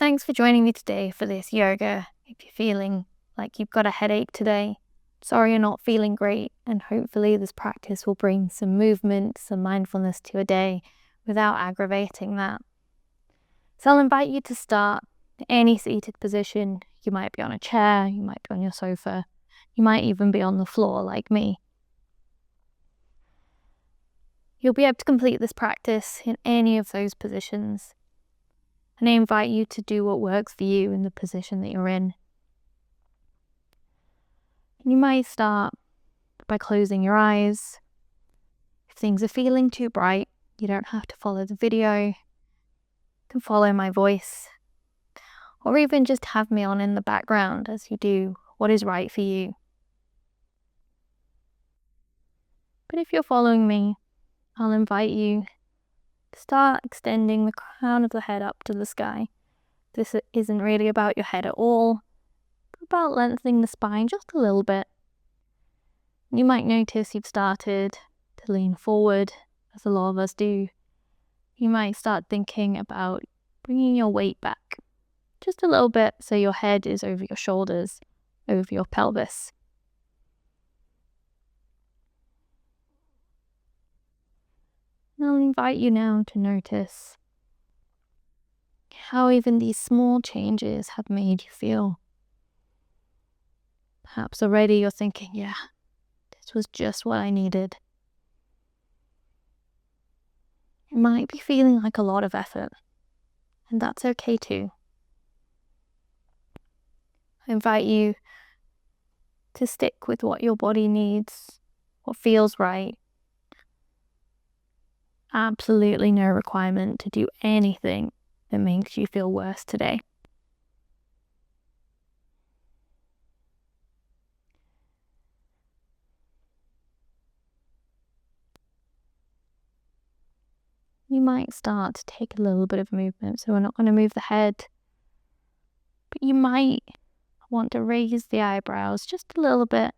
Thanks for joining me today for this yoga. If you're feeling like you've got a headache today, sorry you're not feeling great, and hopefully this practice will bring some movement, some mindfulness to your day without aggravating that. So I'll invite you to start in any seated position. You might be on a chair, you might be on your sofa, you might even be on the floor like me. You'll be able to complete this practice in any of those positions. And I invite you to do what works for you in the position that you're in. You might start by closing your eyes. If things are feeling too bright, you don't have to follow the video. You can follow my voice, or even just have me on in the background as you do what is right for you. But if you're following me, I'll invite you to start extending the crown of the head up to the sky. This isn't really about your head at all, but about lengthening the spine just a little bit. You might notice you've started to lean forward, as a lot of us do. You might start thinking about bringing your weight back just a little bit so your head is over your shoulders, over your pelvis. And I'll invite you now to notice how even these small changes have made you feel. Perhaps already you're thinking, yeah, this was just what I needed. It might be feeling like a lot of effort, and that's okay too. I invite you to stick with what your body needs, what feels right. Absolutely no requirement to do anything that makes you feel worse today. You might start to take a little bit of movement, so we're not going to move the head, but you might want to raise the eyebrows just a little bit,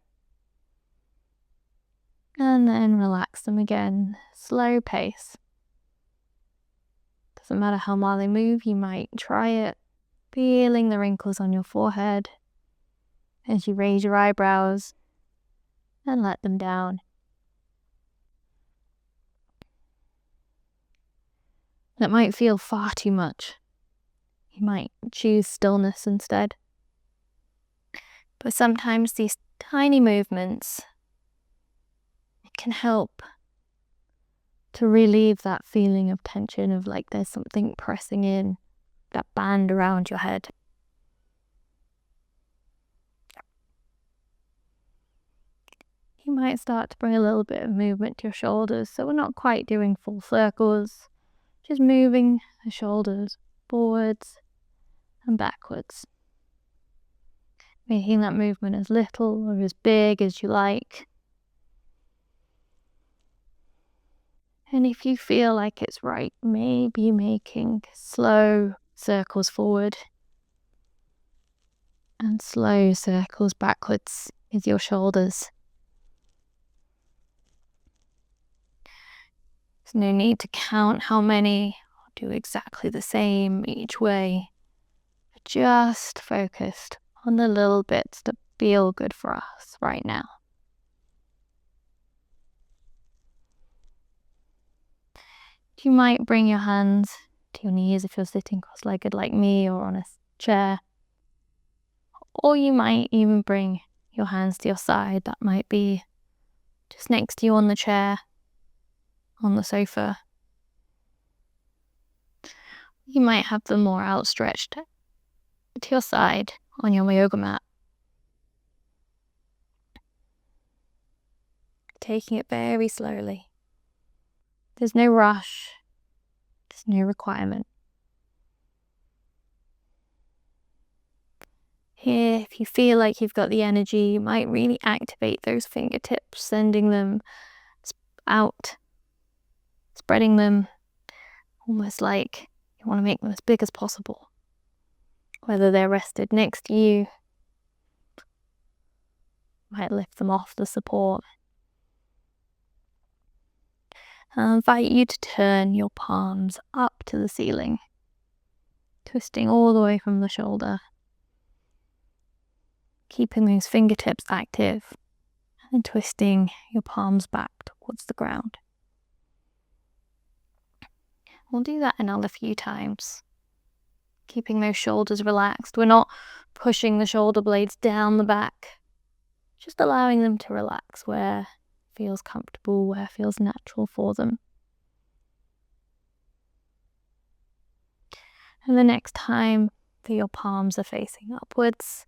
and then relax them again, slow pace. Doesn't matter how much they move, you might try it, feeling the wrinkles on your forehead as you raise your eyebrows and let them down. That might feel far too much. You might choose stillness instead. But sometimes these tiny movements can help to relieve that feeling of tension, of like there's something pressing in, that band around your head. You might start to bring a little bit of movement to your shoulders, so we're not quite doing full circles, just moving the shoulders forwards and backwards. Making that movement as little or as big as you like. And if you feel like it's right, maybe making slow circles forward and slow circles backwards with your shoulders. There's no need to count how many, or do exactly the same each way. Just focused on the little bits that feel good for us right now. You might bring your hands to your knees if you're sitting cross-legged like me or on a chair. Or you might even bring your hands to your side. That might be just next to you on the chair, on the sofa. You might have them more outstretched to your side on your yoga mat. Taking it very slowly. There's no rush. There's no requirement. Here, if you feel like you've got the energy, you might really activate those fingertips, sending them out, spreading them, almost like you want to make them as big as possible. Whether they're rested next to you, might lift them off the support. I invite you to turn your palms up to the ceiling. twisting all the way from the shoulder, keeping those fingertips active, and twisting your palms back towards the ground. We'll do that another few times, keeping those shoulders relaxed. We're not pushing the shoulder blades down the back, just allowing them to relax where it feels comfortable, where it feels natural for them. And the next time that your palms are facing upwards,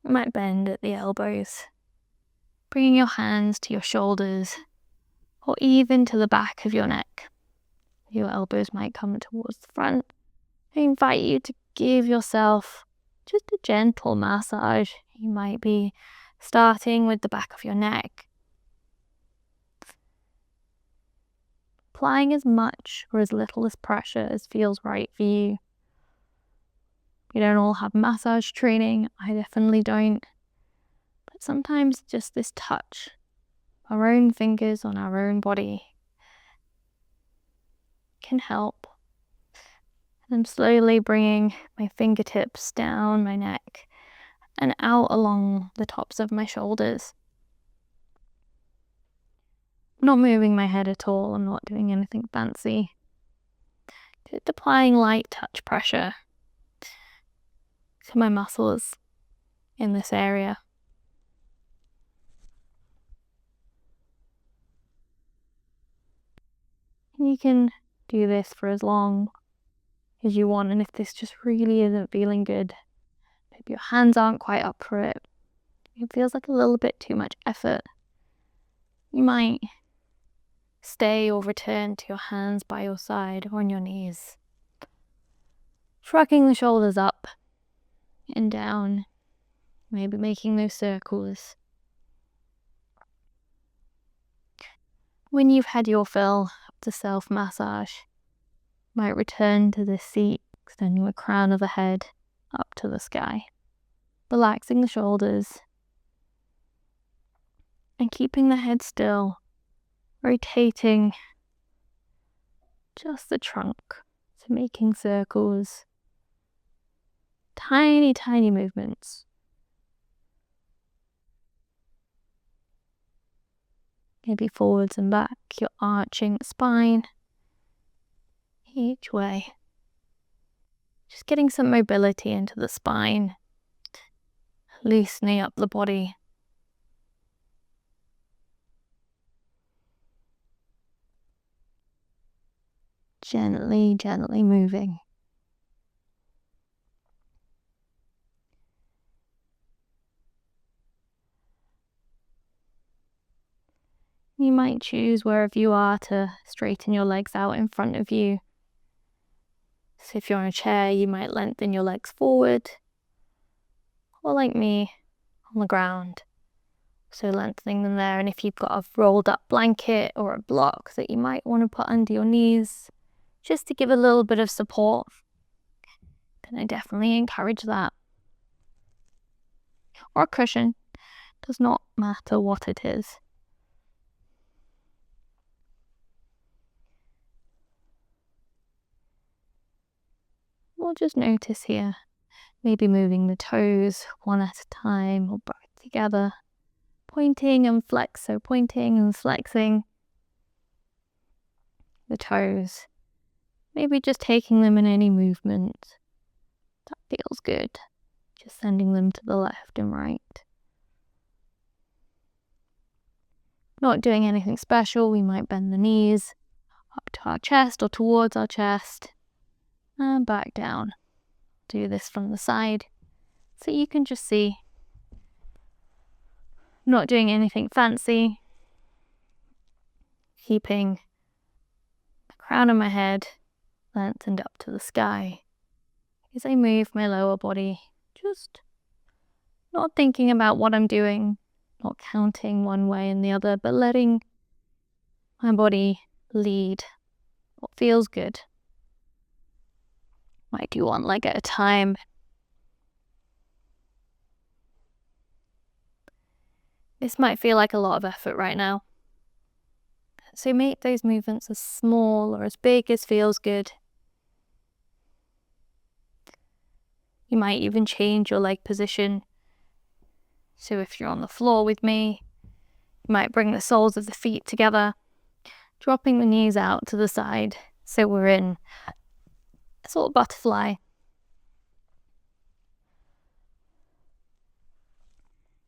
you might bend at the elbows, bringing your hands to your shoulders or even to the back of your neck. Your elbows might come towards the front. I invite you to give yourself just a gentle massage. You might be starting with the back of your neck, applying as much or as little as pressure as feels right for you. We don't all have massage training. I definitely don't. But sometimes just this touch, our own fingers on our own body, can help. And I'm slowly bringing my fingertips down my neck and out along the tops of my shoulders. I'm not moving my head at all. I'm not doing anything fancy. Just applying light touch pressure to my muscles in this area. You can do this for as long as you want, and if this just really isn't feeling good, maybe your hands aren't quite up for it, it feels like a little bit too much effort, you might stay or return to your hands by your side or on your knees, shrugging the shoulders up and down, maybe making those circles. When you've had your fill of the self-massage, you might return to this seat, extending the crown of the head up to the sky, relaxing the shoulders and keeping the head still, rotating just the trunk, so making circles, tiny, tiny movements. Maybe forwards and back, you're arching the spine each way. Just getting some mobility into the spine, loosening up the body. Gently, gently moving. You might choose wherever you are to straighten your legs out in front of you. So if you're on a chair, you might lengthen your legs forward, or like me, on the ground. So lengthening them there, and if you've got a rolled up blanket or a block that you might want to put under your knees, just to give a little bit of support, then I definitely encourage that. Or a cushion, does not matter what it is. We'll just notice here, maybe moving the toes one at a time or both together, pointing and flex, so pointing and flexing the toes, maybe just taking them in any movement that feels good, just sending them to the left and right. Not doing anything special, we might bend the knees up to our chest or towards our chest and back down. Do this from the side so you can just see. Not doing anything fancy, keeping the crown of my head lengthened up to the sky as I move my lower body, just not thinking about what I'm doing, not counting one way and the other, but letting my body lead what feels good. Might do one leg at a time. This might feel like a lot of effort right now. So make those movements as small or as big as feels good. You might even change your leg position. So if you're on the floor with me, you might bring the soles of the feet together, dropping the knees out to the side. So we're in a sort of butterfly.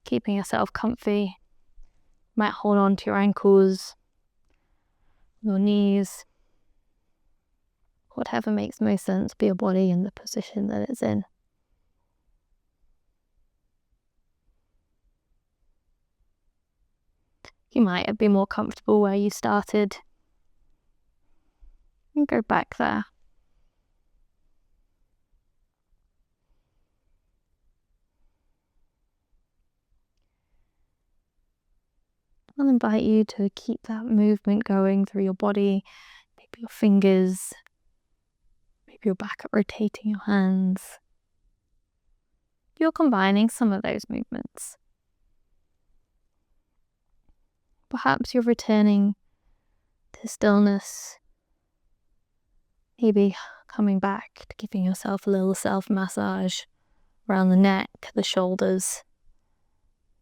Keeping yourself comfy. You might hold on to your ankles, your knees, whatever makes most sense for your body and the position that it's in. You might be more comfortable where you started and go back there. I'll invite you to keep that movement going through your body, maybe your fingers, maybe you're back at rotating your hands. You're combining some of those movements. Perhaps you're returning to stillness, maybe coming back to giving yourself a little self-massage around the neck, the shoulders.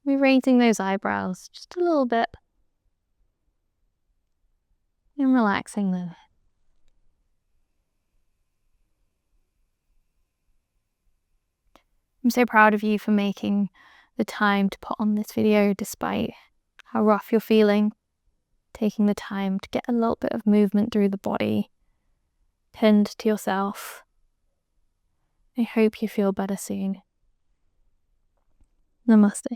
Maybe raising those eyebrows just a little bit and relaxing them. I'm so proud of you for making the time to put on this video despite how rough you're feeling. Taking the time to get a little bit of movement through the body. Tend to yourself. I hope you feel better soon. Namaste.